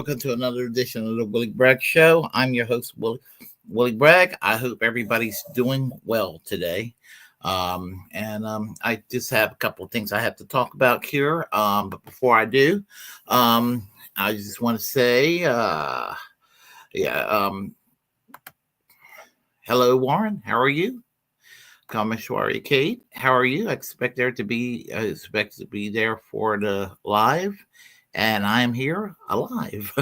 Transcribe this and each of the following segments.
welcome to another edition of the Willie Bragg Show. I'm your host, Willie Bragg. I hope everybody's doing well today. I just have a couple of things I have to talk about here. But before I do, I just want to say, hello, Warren. How are you? Kameshwari Kate, how are you? I expect to be there for the live, and I am here alive.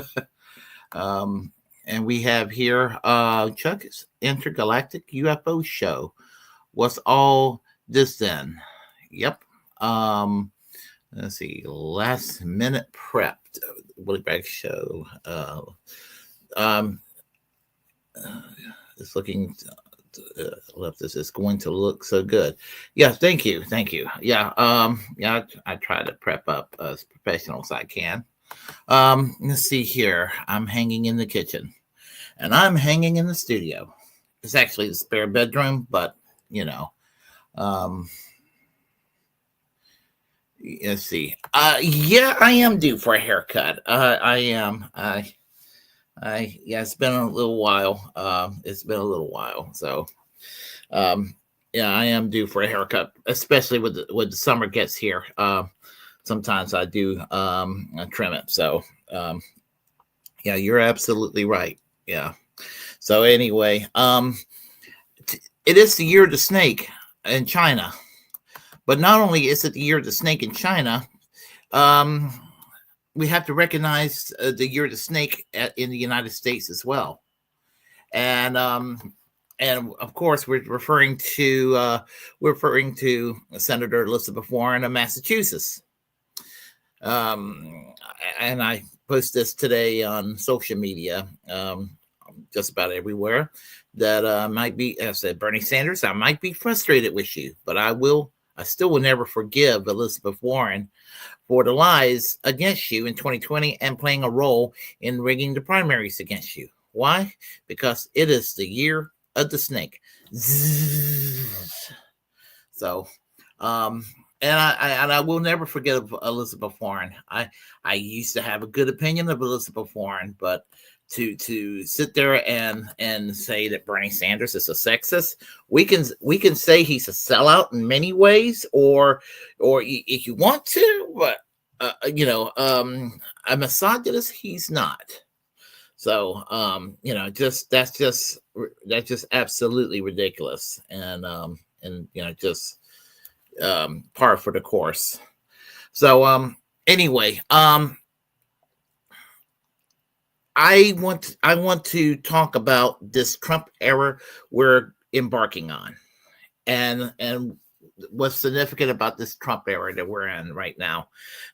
And we have here Chuck's Intergalactic UFO Show. What's all this then? Yep. Let's see. Last minute prepped. Willie Bragg Show. It's looking. Left this is going to look so good. Yeah, thank you. I try to prep up as professional as I can. Let's see here. I'm hanging in the kitchen, and I'm hanging in the studio. It's actually the spare bedroom, but let's see. Yeah, I am due for a haircut. I am. It's been a little while. So, I am due for a haircut, especially when the summer gets here. Sometimes I do trim it. So, you're absolutely right. Yeah. So anyway, it is the year of the snake in China, but not only is it the year of the snake in China, we have to recognize the year of the snake in the United States as well, and of course we're referring to Senator Elizabeth Warren of Massachusetts. And I post this today on social media, just about everywhere. That might be, as I said, Bernie Sanders. I might be frustrated with you, but I still will never forgive Elizabeth Warren for the lies against you in 2020 and playing a role in rigging the primaries against you. Why? Because it is the year of the snake. Zzz. So, and I will never forget Elizabeth Warren. I used to have a good opinion of Elizabeth Warren, but to sit there and say that Bernie Sanders is a sexist, we can say he's a sellout in many ways, or if you want to, but a misogynist he's not. So that's just absolutely ridiculous, and just par for the course. So anyway, I want to talk about this Trump era we're embarking on, and what's significant about this Trump era that we're in right now,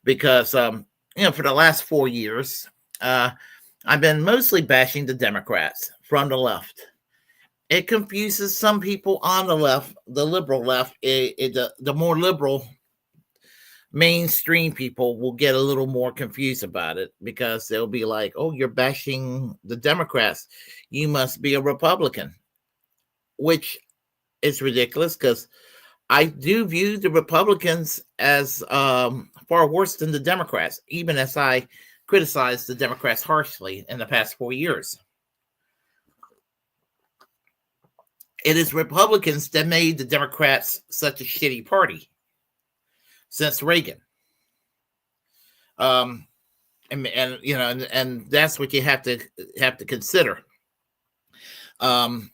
because for the last 4 years, I've been mostly bashing the Democrats from the left. It confuses some people on the left, the liberal left. The more liberal mainstream people will get a little more confused about it, because they'll be like, oh, you're bashing the Democrats, you must be a Republican, which is ridiculous, because I do view the Republicans as far worse than the Democrats, even as I criticized the Democrats harshly in the past 4 years. It is Republicans that made the Democrats such a shitty party since Reagan. And that's what you have to consider. And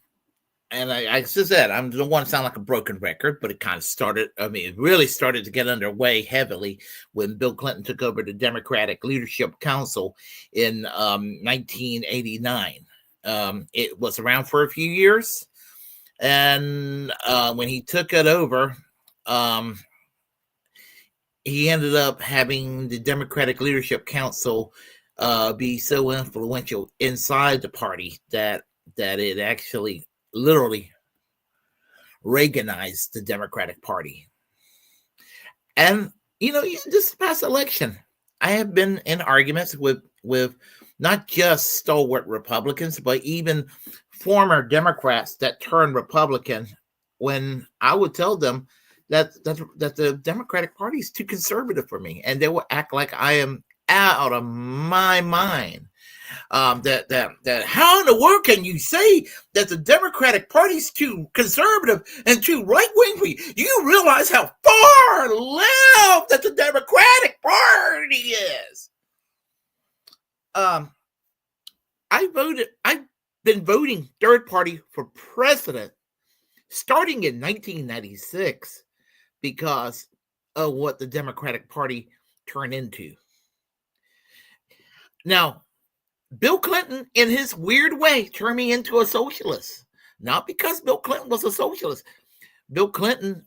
I just said, I don't want to sound like a broken record, but it kind of started. It really started to get underway heavily when Bill Clinton took over the Democratic Leadership Council in 1989. It was around for a few years, and when he took it over, he ended up having the Democratic Leadership Council be so influential inside the party that it actually literally Reaganized the Democratic Party. And this past election, I have been in arguments with not just stalwart Republicans, but even former Democrats that turned Republican, when I would tell them that the Democratic Party is too conservative for me, and they will act like I am out of my mind that how in the world can you say that the Democratic Party's too conservative and too right wing for you? Do you realize how far left that the Democratic Party is? I've been voting third party for president starting in 1996 because of what the Democratic Party turned into. Now, Bill Clinton, in his weird way, turned me into a socialist. Not because Bill Clinton was a socialist. Bill Clinton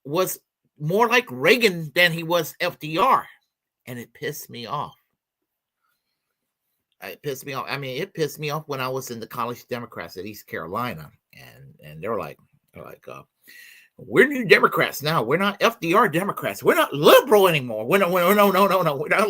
was more like Reagan than he was FDR. And it pissed me off. It pissed me off. I mean, it pissed me off when I was in the College Democrats at East Carolina. And they're like, we're new Democrats now. We're not FDR Democrats. We're not liberal anymore. No. We're not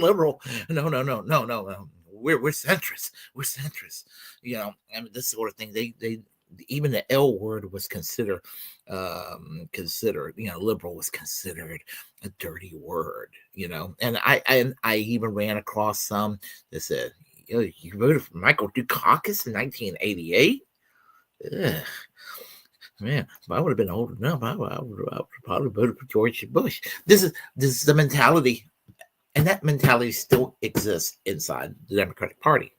liberal. No. We're centrist. We're centrist. You know, I mean, this sort of thing. They even the L word was considered. Liberal was considered a dirty word. You know, and I even ran across some that said, you voted for Michael Dukakis in 1988. Ugh. Man, if I would have been old enough, I would probably voted for George Bush. This is the mentality, and that mentality still exists inside the Democratic Party.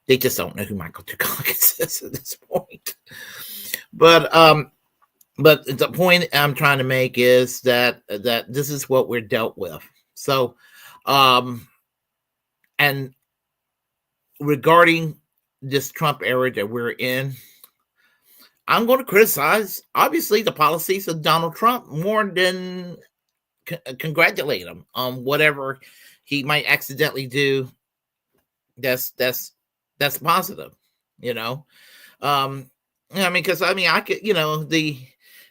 They just don't know who Michael Dukakis is at this point. But the point I'm trying to make is that this is what we're dealt with. So, and regarding this Trump era that we're in, I'm going to criticize, obviously, the policies of Donald Trump more than congratulate him on whatever he might accidentally do. That's positive, you know. I mean, because I could, you know,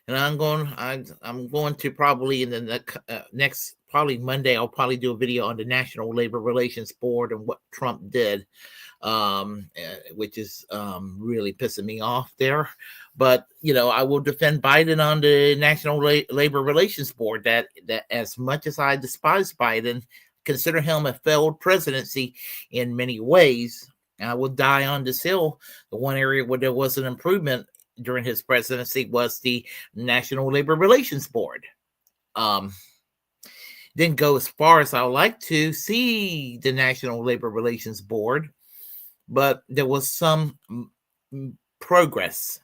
I'm going to probably in the next probably Monday, I'll probably do a video on the National Labor Relations Board and what Trump did. Which is really pissing me off there. But, you know, I will defend Biden on the National Labor Relations Board that as much as I despise Biden, consider him a failed presidency in many ways, I will die on this hill. The one area where there was an improvement during his presidency was the National Labor Relations Board. Didn't go as far as I would like to see the National Labor Relations Board, but there was some progress,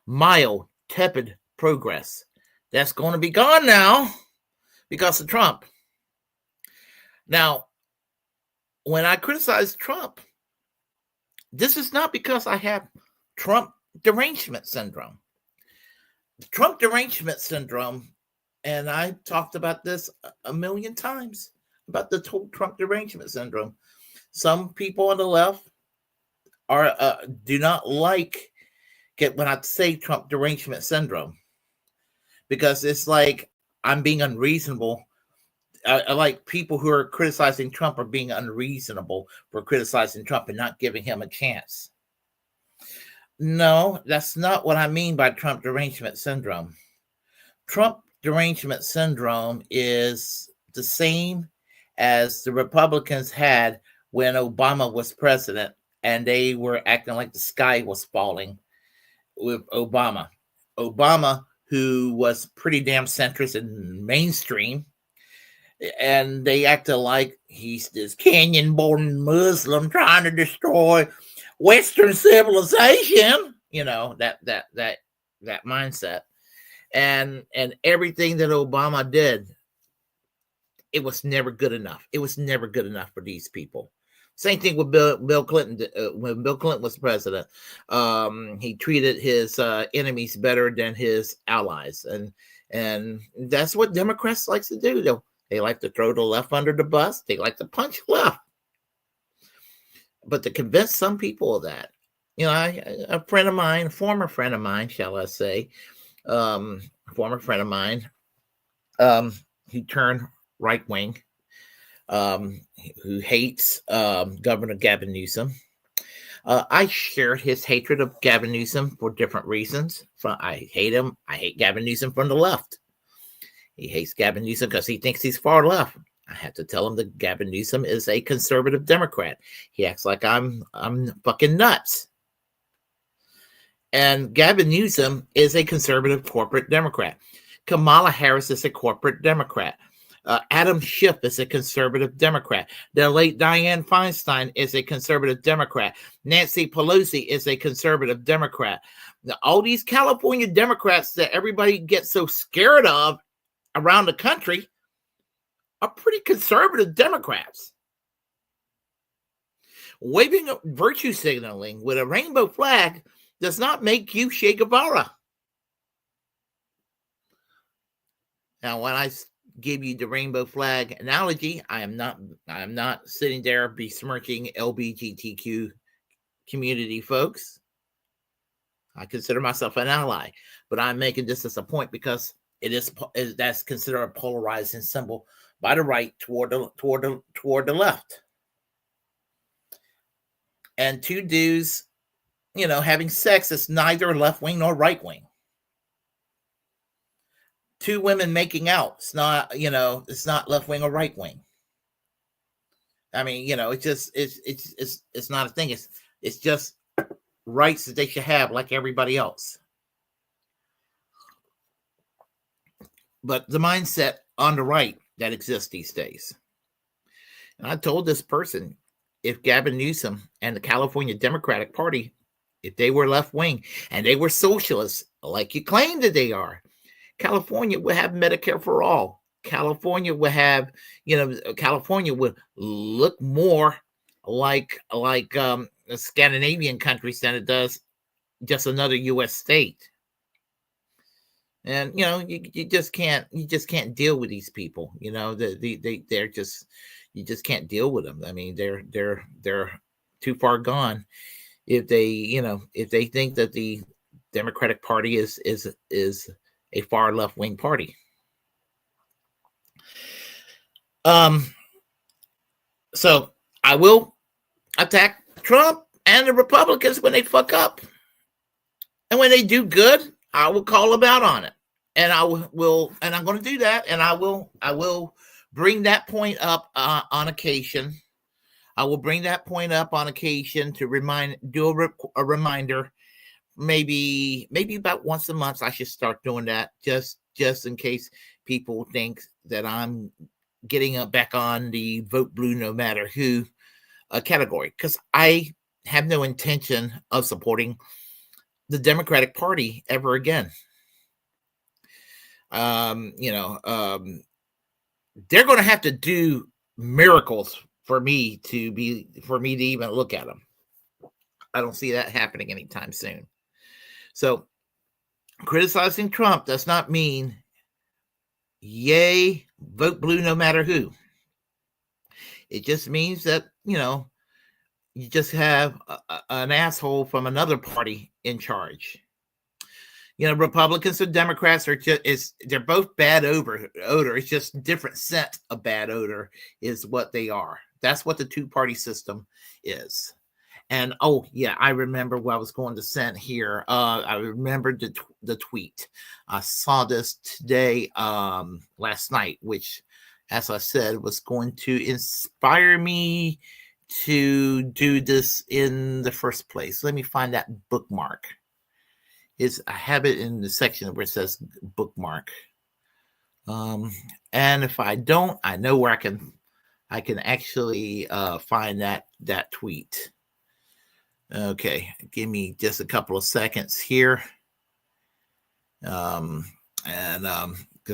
mild, tepid progress. That's going to be gone now because of Trump. Now, when I criticize Trump, this is not because I have Trump derangement syndrome. Trump derangement syndrome, and I talked about this a million times, about the Trump derangement syndrome. Some people on the left do not like when I say Trump derangement syndrome, because it's like I'm being unreasonable. I like people who are criticizing Trump are being unreasonable for criticizing Trump and not giving him a chance. No, that's not what I mean by Trump derangement syndrome. Trump derangement syndrome is the same as the Republicans had when Obama was president, and they were acting like the sky was falling with Obama. Obama, who was pretty damn centrist and mainstream, and they acted like he's this Kenyan-born Muslim trying to destroy Western civilization. You know, that mindset, and everything that Obama did, it was never good enough. It was never good enough for these people. Same thing with Bill Clinton. When Bill Clinton was president, he treated his enemies better than his allies, and that's what Democrats like to do. They like to throw the left under the bus. They like to punch left. But to convince some people of that, you know, a friend of mine, a former friend of mine, shall I say, former friend of mine, he turned right wing, who hates Governor Gavin Newsom. I shared his hatred of Gavin Newsom for different reasons. I hate him. I hate Gavin Newsom from the left. He hates Gavin Newsom because he thinks he's far left. I had to tell him that Gavin Newsom is a conservative Democrat. He acts like I'm fucking nuts. And Gavin Newsom is a conservative corporate Democrat. Kamala Harris is a corporate Democrat. Adam Schiff is a conservative Democrat. The late Dianne Feinstein is a conservative Democrat. Nancy Pelosi is a conservative Democrat. Now, all these California Democrats that everybody gets so scared of around the country are pretty conservative Democrats. Waving a virtue signaling with a rainbow flag does not make you Che Guevara. Now, when I give you the rainbow flag analogy, I am not sitting there besmirching LGBTQ community folks. I consider myself an ally, but I'm making this as a point because that's considered a polarizing symbol by the right toward the left. And two dudes, having sex is neither left wing nor right wing. Two women making out, it's not left wing or right wing. I mean, it's not a thing. It's just rights that they should have like everybody else. But the mindset on the right that exists these days. And I told this person, if Gavin Newsom and the California Democratic Party, if they were left wing and they were socialists, like you claim that they are, California would have Medicare for all. California would have, California would look more like the Scandinavian countries than it does just another U.S. state. And you just can't deal with these people. They're just, you just can't deal with them. I mean, they're too far gone if they think that the Democratic Party is a far left wing party. So I will attack Trump and the Republicans when they fuck up, and when they do good, I will call them out on it, and I will, and I'm going to do that, and I will bring that point up on occasion. I will bring that point up on occasion to do a reminder. Maybe about once a month. I should start doing that just in case people think that I'm getting back on the vote blue no matter who category, because I have no intention of supporting the Democratic Party ever again. They're going to have to do miracles for me to even look at them. I don't see that happening anytime soon. So criticizing Trump does not mean yay, vote blue no matter who. It just means that, you just have an asshole from another party in charge. Republicans and Democrats they're both bad odor. It's just different scent of bad odor is what they are. That's what the two-party system is. And I remember what I was going to send here. I remembered the tweet. I saw this today, last night, which, as I said, was going to inspire me to do this in the first place. Let me find that bookmark. I have it in the section where it says bookmark. And if I don't, I know where I can actually find that tweet. Okay, give me just a couple of seconds here. Because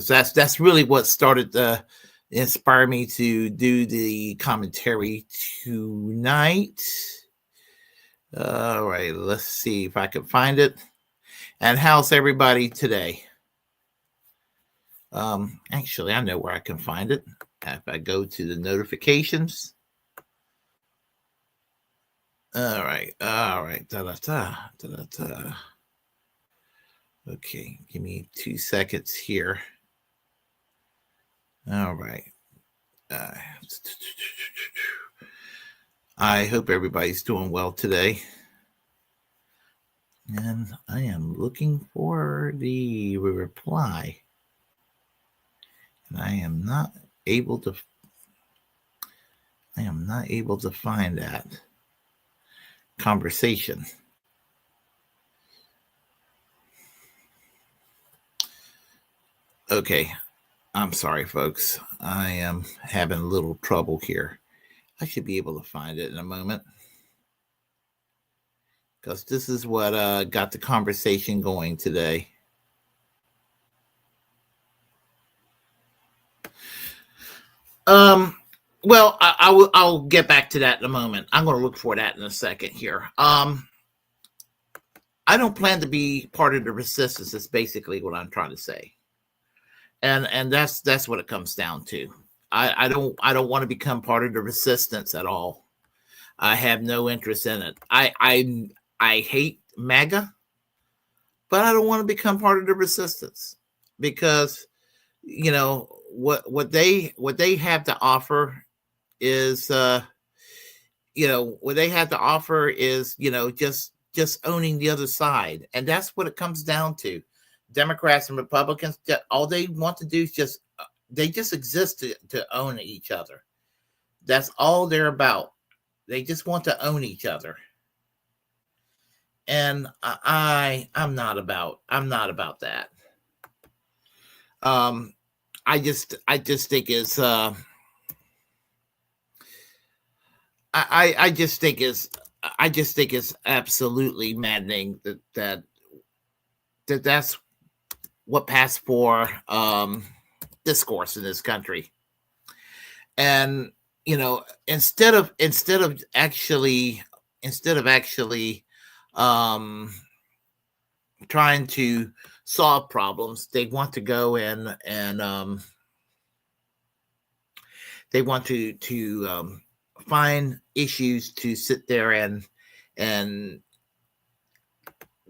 that's really what started to inspire me to do the commentary tonight. All right, let's see if I can find it. And how's everybody today? Actually, I know where I can find it. If I go to the notifications. All right. Okay, give me 2 seconds here. All right. I hope everybody's doing well today. And I am looking for the reply. And I am not able to I am not able to find that conversation. Okay, I'm sorry, folks. I am having a little trouble here. I should be able to find it in a moment, because this is what got the conversation going today. Well, I'll get back to that in a moment. I'm going to look for that in a second here. I don't plan to be part of the resistance. Is basically what I'm trying to say, and that's what it comes down to. I don't want to become part of the resistance at all. I have no interest in it. I hate MAGA, but I don't want to become part of the resistance, because what they have to offer is what they have to offer is just owning the other side, and that's what it comes down to. Democrats and Republicans, all they want to do is they just exist to own each other. That's all they're about. They just want to own each other, and I'm not about that. I just think it's I just think it's absolutely maddening that's what passed for discourse in this country. And instead of actually trying to solve problems, they want to go in and they want to find issues to sit there and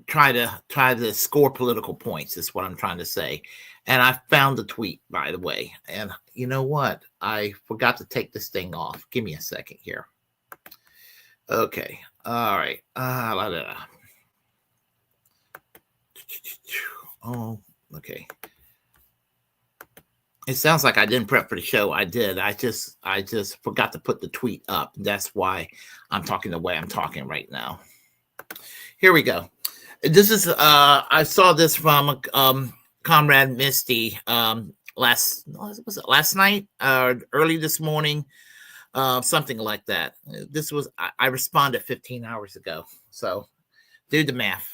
try to score political points, is what I'm trying to say. And I found the tweet, by the way. And you know what? I forgot to take this thing off. Give me a second here. Okay. All right. Oh, okay. It sounds like I didn't prep for the show. I did. I just forgot to put the tweet up. That's why I'm talking the way I'm talking right now. Here we go. This is I saw this from Comrade Misty last night or early this morning, something like that. This was I responded 15 hours ago. So do the math.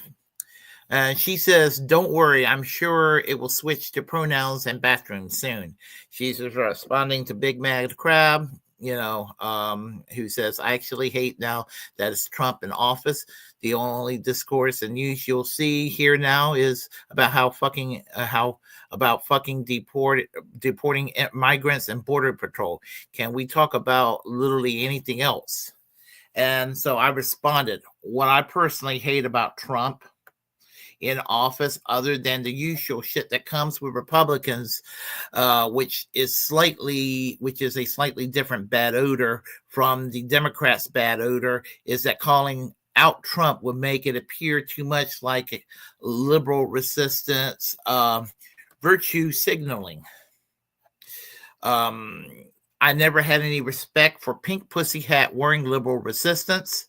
She says, "Don't worry, I'm sure it will switch to pronouns and bathrooms soon." She's responding to Big Mad Crab, who says, "I actually hate now that it's Trump in office. The only discourse and news you'll see here now is about fucking deporting migrants and border patrol. Can we talk about literally anything else?" And so I responded, what I personally hate about Trump in office, other than the usual shit that comes with Republicans, which is a slightly different bad odor from the Democrats' bad odor, is that calling out Trump would make it appear too much like liberal resistance, virtue signaling. I never had any respect for pink pussy hat wearing liberal resistance,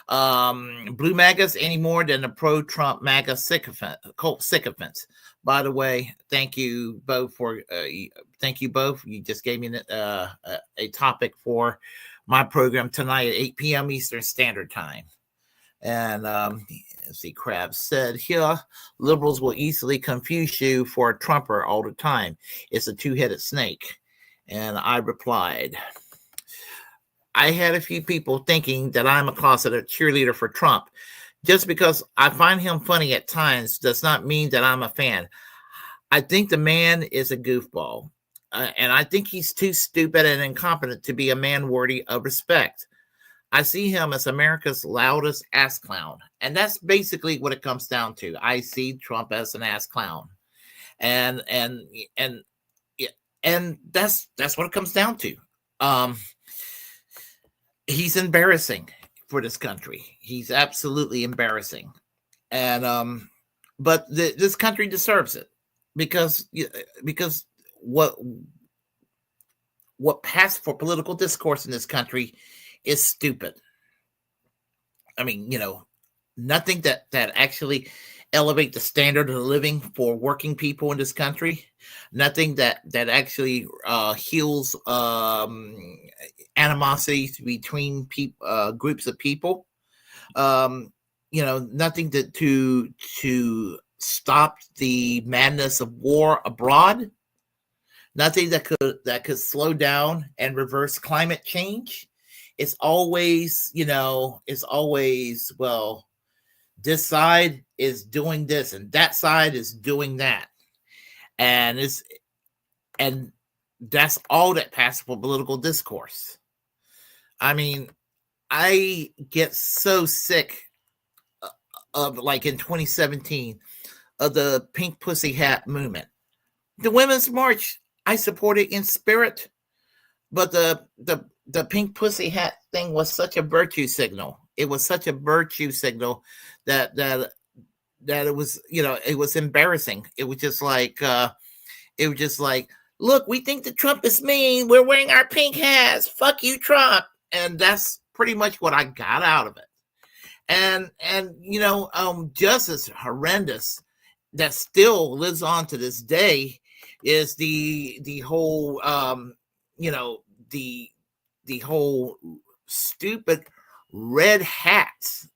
blue MAGAs any more than the pro-Trump MAGA cult sycophants. By the way, thank you both. You just gave me a topic for my program tonight at 8 p.m. Eastern Standard Time. And let's see, Krabs said, "Here, liberals will easily confuse you for a Trumper all the time. It's a two-headed snake." And I replied, I had a few people thinking that I'm a closeted cheerleader for Trump. Just because I find him funny at times does not mean that I'm a fan. I think the man is a goofball, and I think he's too stupid and incompetent to be a man worthy of respect. I see him as America's loudest ass clown, and that's basically what it comes down to. I see Trump as an ass clown, and that's what it comes down to. He's embarrassing for this country. He's absolutely embarrassing. And but this country deserves it, because what what passed for political discourse in this country is stupid. I mean, nothing that actually elevate the standard of living for working people in this country. Nothing that actually heals animosity between groups of people. Nothing to stop the madness of war abroad. Nothing that could slow down and reverse climate change. It's always, well, this side is doing this and that side is doing that. And that's all that passes for political discourse. I mean, I get so sick of, like, in 2017, of the Pink Pussy Hat movement. The Women's March, I support it in spirit, but the Pink Pussy Hat thing was such a virtue signal. It was such a virtue signal that it was, it was embarrassing. It was just like, look, we think that Trump is mean. We're wearing our pink hats. Fuck you, Trump. And that's pretty much what I got out of it. And just as horrendous that still lives on to this day is the whole the whole stupid red hats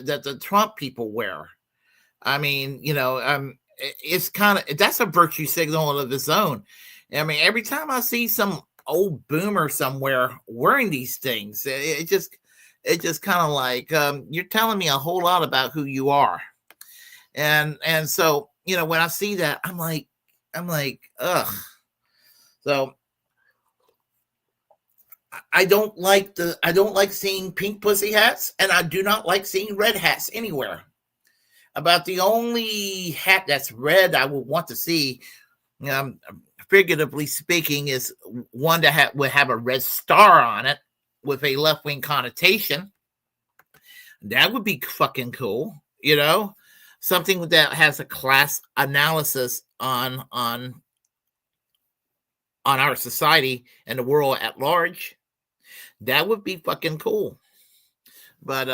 that the Trump people wear. I mean, it's kind of, that's a virtue signal of its own. I mean, every time I see some old boomer somewhere wearing these things, it just kind of like, you're telling me a whole lot about who you are. And so, when I see that, I'm like, ugh. So I don't like seeing pink pussy hats, and I do not like seeing red hats anywhere. About the only hat that's red I would want to see, figuratively speaking, is one that would have a red star on it with a left-wing connotation. That would be fucking cool, something that has a class analysis on our society and the world at large. That would be fucking cool. But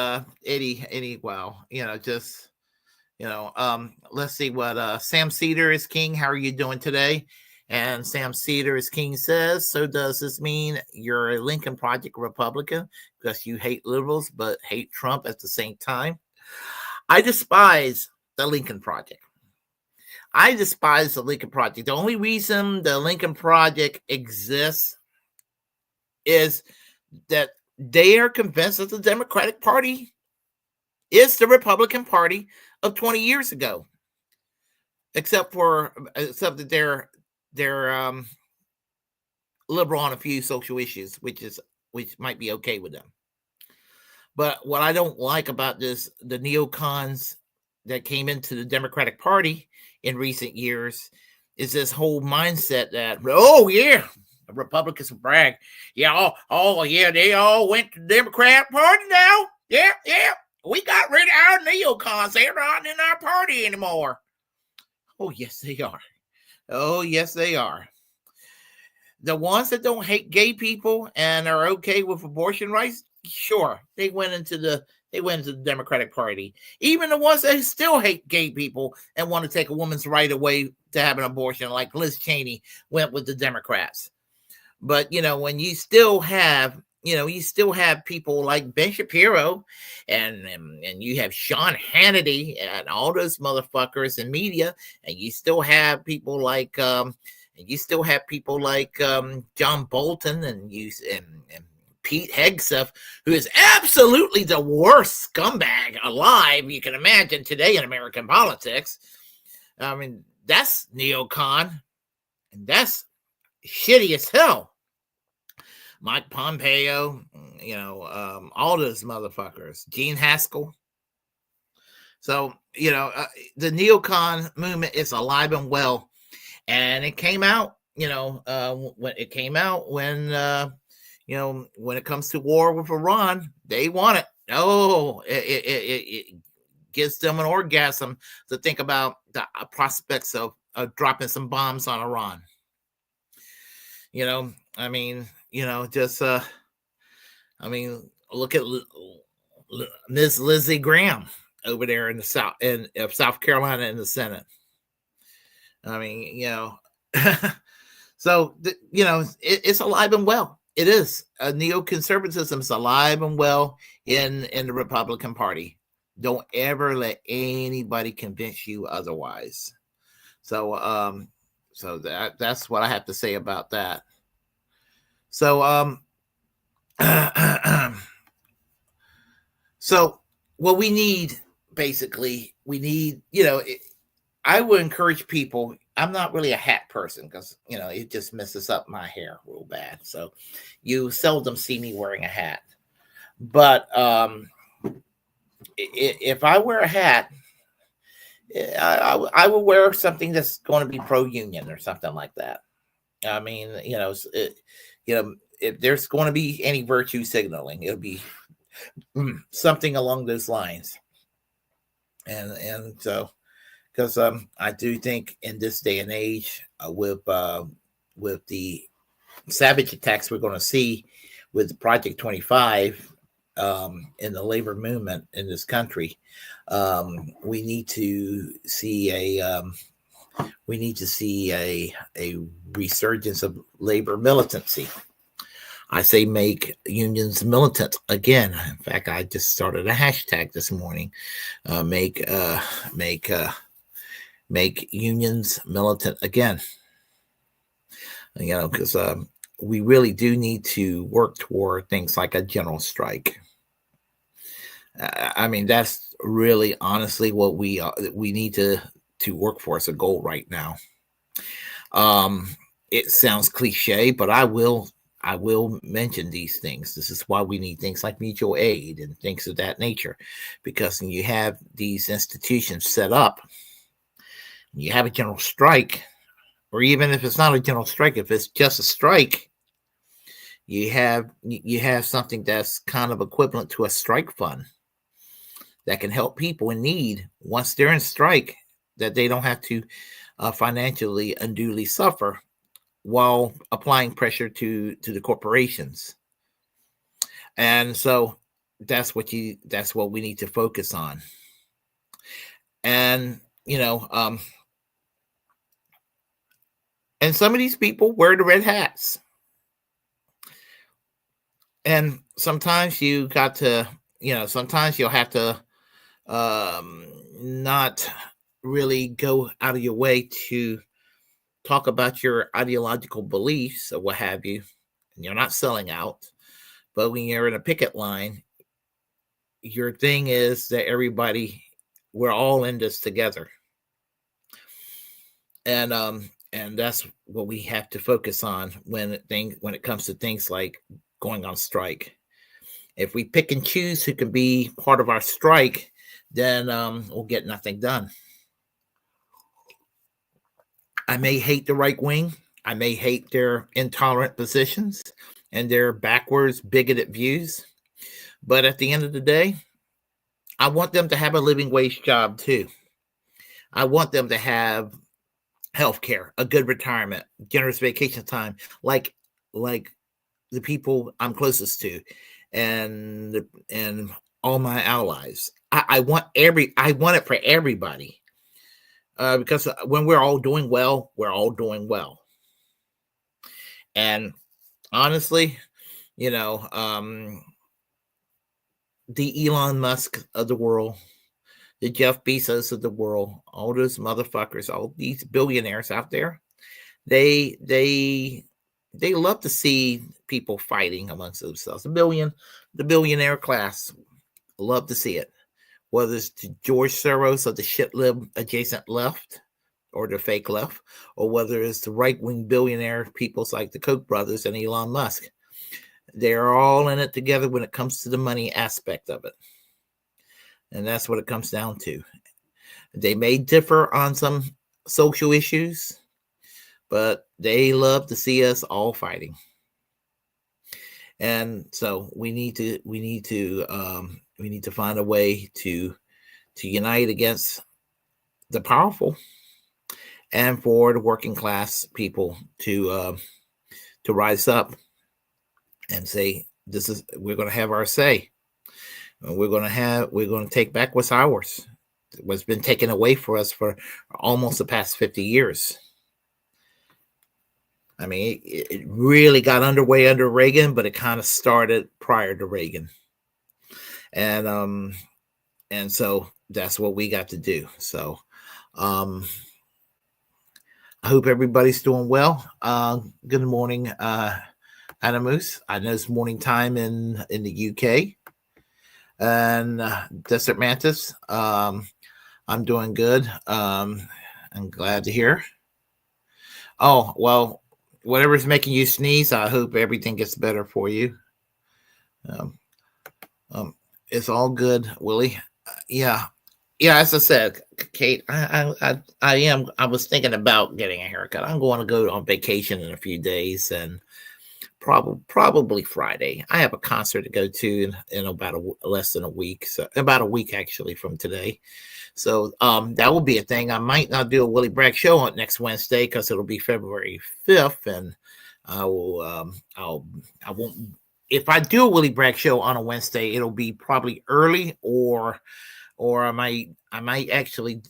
let's see what Sam Cedar is King. How are you doing today? And Sam Cedar is King says, so does this mean you're a Lincoln Project Republican because you hate liberals but hate Trump at the same time? I despise the Lincoln Project. The only reason the Lincoln Project exists is that they are convinced that the Democratic Party is the Republican Party of 20 years ago, except that they're liberal on a few social issues, which might be okay with them. But what I don't like about the neocons that came into the Democratic Party in recent years is this whole mindset that, oh yeah, the Republicans will brag, yeah, yeah, they all went to the Democratic Party now. Yeah, we got rid of our neocons. They're not in our party anymore. Oh yes, they are. The ones that don't hate gay people and are okay with abortion rights, sure, they went into the Democratic Party. Even the ones that still hate gay people and want to take a woman's right away to have an abortion, like Liz Cheney, went with the Democrats. But when you still have people like Ben Shapiro and you have Sean Hannity and all those motherfuckers in media, and you still have people like John Bolton and Pete Hegseth, who is absolutely the worst scumbag alive you can imagine today in American politics. I mean, that's neocon, and that's shitty as hell. Mike Pompeo, all those motherfuckers, Gene Haskell. So, the neocon movement is alive and well. And it came out, when it comes to war with Iran, they want it. Oh, it gives them an orgasm to think about the prospects of dropping some bombs on Iran. I mean, just I mean, look at Ms. Lizzie Graham over there in the South in South Carolina in the Senate. I mean, so it's alive and well. It is. Neoconservatism is alive and well in the Republican Party. Don't ever let anybody convince you otherwise. So that's what I have to say about that. So so what we need, basically, I would encourage people. I'm not really a hat person because it just messes up my hair real bad. So you seldom see me wearing a hat. But if I wear a hat, I will wear something that's going to be pro-union or something like that. I mean, if there's going to be any virtue signaling, it'll be something along those lines. And so, because I do think in this day and age, with the savage attacks we're going to see with Project 25 in the labor movement in this country, we need to see a resurgence of labor militancy. I say make unions militant again. In fact, I just started a hashtag this morning. Make unions militant again. Because we really do need to work toward things like a general strike. I mean, that's really honestly what we need to work for as a goal right now. It sounds cliche, but I will mention these things. This is why we need things like mutual aid and things of that nature, because when you have these institutions set up, you have a general strike, or even if it's not a general strike, if it's just a strike, you have something that's kind of equivalent to a strike fund that can help people in need once they're in strike, that they don't have to financially unduly suffer while applying pressure to the corporations. And so that's what we need to focus on. And and some of these people wear the red hats. And sometimes you got to, sometimes you'll have to not really go out of your way to talk about your ideological beliefs or what have you. And you're not selling out. But when you're in a picket line, your thing is that we're all in this together. And that's what we have to focus on when it comes to things like going on strike. If we pick and choose who can be part of our strike, then we'll get nothing done. I may hate the right wing. I may hate their intolerant positions and their backwards, bigoted views. But at the end of the day, I want them to have a living wage job too. I want them to have health care, a good retirement, generous vacation time, like the people I'm closest to, and all my allies. I want it for everybody, because when we're all doing well, we're all doing well. And honestly, the Elon Musk of the world, the Jeff Bezos of the world, all those motherfuckers, all these billionaires out there, they love to see people fighting amongst themselves. The billionaire class love to see it. Whether it's George Soros of the shit lib adjacent left or the fake left, or whether it's the right-wing billionaire peoples like the Koch brothers and Elon Musk. They're all in it together when it comes to the money aspect of it. And that's what it comes down to. They may differ on some social issues, but they love to see us all fighting. And so we need to find a way to unite against the powerful, and for the working class people to to rise up and say, we're going to have our say. We're going to take back what's ours, what's been taken away for us for almost the past 50 years. I mean, it really got underway under Reagan, but it kind of started prior to Reagan. And so that's what we got to do. So I hope everybody's doing well. Good morning, Animus. I know it's morning time in the UK. And Desert Mantis, I'm doing good. I'm glad to hear. Oh, well, whatever's making you sneeze, I hope everything gets better for you. It's all good, Willie. Yeah. As I said, Kate, I was thinking about getting a haircut. I'm going to go on vacation in a few days, and probably Friday. I have a concert to go to in about less than a week, so about a week actually from today. So that will be a thing. I might not do a Willie Bragg show on next Wednesday because it'll be February 5th, and I won't. If I do a Willie Bragg show on a Wednesday, it'll be probably early, or I might actually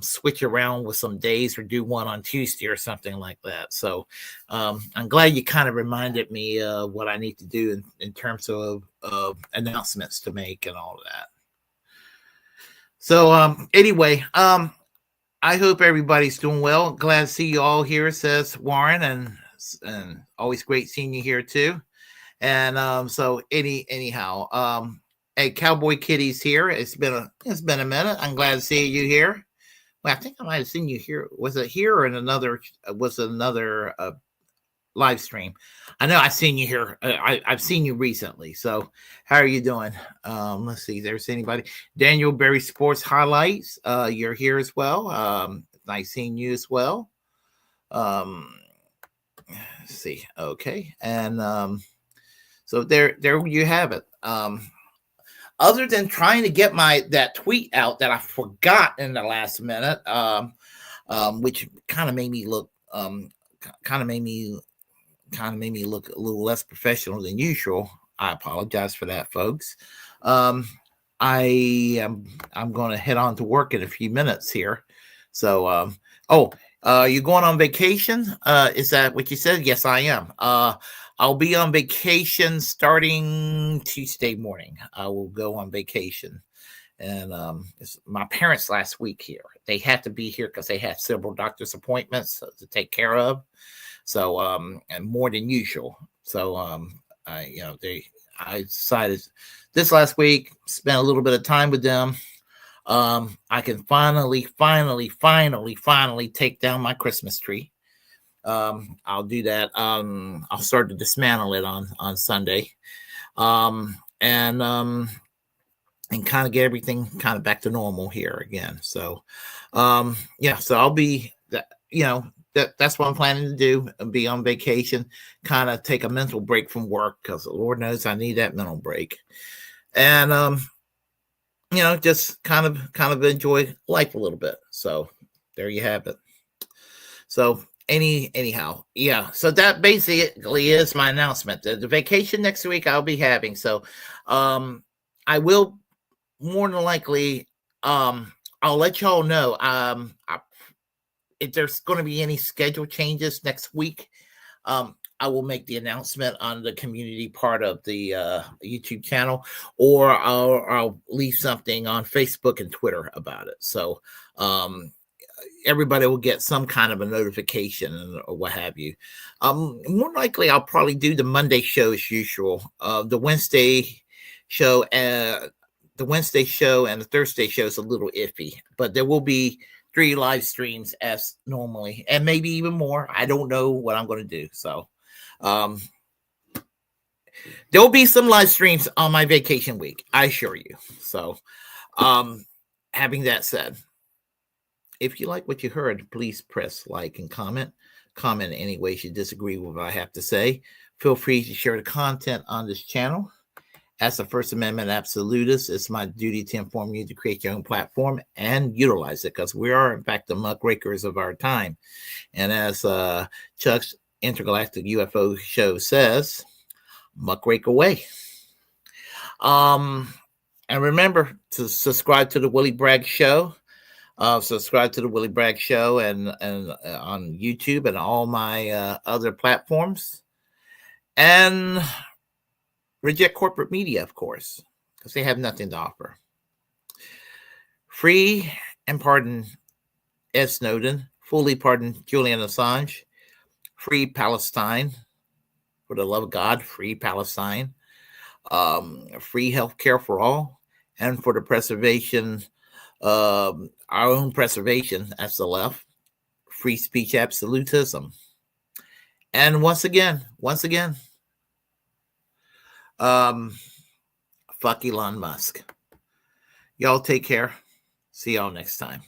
switch around with some days or do one on Tuesday or something like that. So I'm glad you kind of reminded me what I need to do in terms of announcements to make and all of that. So anyway, I hope everybody's doing well. Glad to see you all here, says Warren, and always great seeing you here too. And so anyhow. Hey, Cowboy Kitty's here. It's been a minute. I'm glad to see you here. Well, I think I might have seen you here. Was it here or in another? Was it another live stream? I know I've seen you here. I've seen you recently. So, how are you doing? Let's see. There's anybody? Daniel Berry Sports Highlights. You're here as well. Nice seeing you as well. Let's see. Okay, and so there you have it. Other than trying to get that tweet out that I forgot in the last minute, which kind of made me look a little less professional than usual. I apologize for that, folks. I'm going to head on to work in a few minutes here. So, you going on vacation? Is that what you said? Yes, I am. I'll be on vacation starting Tuesday morning. I will go on vacation. And it's my parents last week here. They had to be here because they had several doctor's appointments to take care of. So, and more than usual. So, I decided this last week, spent a little bit of time with them. I can finally take down my Christmas tree. I'll do that. I'll start to dismantle it on Sunday, and kind of get everything kind of back to normal here again. So, so I'll be that's what I'm planning to do. Be on vacation, kind of take a mental break from work because Lord knows I need that mental break, and just kind of enjoy life a little bit. So there you have it. So. Anyhow, so that basically is my announcement. The vacation next week I'll be having. So I will more than likely I'll let y'all know if there's going to be any schedule changes next week. I will make the announcement on the community part of the YouTube channel, or I'll leave something on Facebook and Twitter about it. So everybody will get some kind of a notification or what have you. More likely, I'll probably do the Monday show as usual. The Wednesday show and the Thursday show is a little iffy, but there will be 3 live streams as normally, and maybe even more. I don't know what I'm going to do. So there will be some live streams on my vacation week, I assure you. So having that said, if you like what you heard, please press like and comment. Comment in any ways you disagree with what I have to say. Feel free to share the content on this channel. As a First Amendment absolutist, it's my duty to inform you to create your own platform and utilize it, because we are, in fact, the muckrakers of our time. And as Chuck Intergalactic UFO Show says, muckrake away. And remember to subscribe to the Willie Bragg Show. Subscribe to the Willie Bragg Show and on YouTube and all my other platforms. And reject corporate media, of course, because they have nothing to offer. Free and pardon Ed Snowden. Fully pardon Julian Assange. Free Palestine. For the love of God, free Palestine. Free health care for all. And for the preservation, our own preservation, as the left. Free speech absolutism. And once again, fuck Elon Musk. Y'all take care. See y'all next time.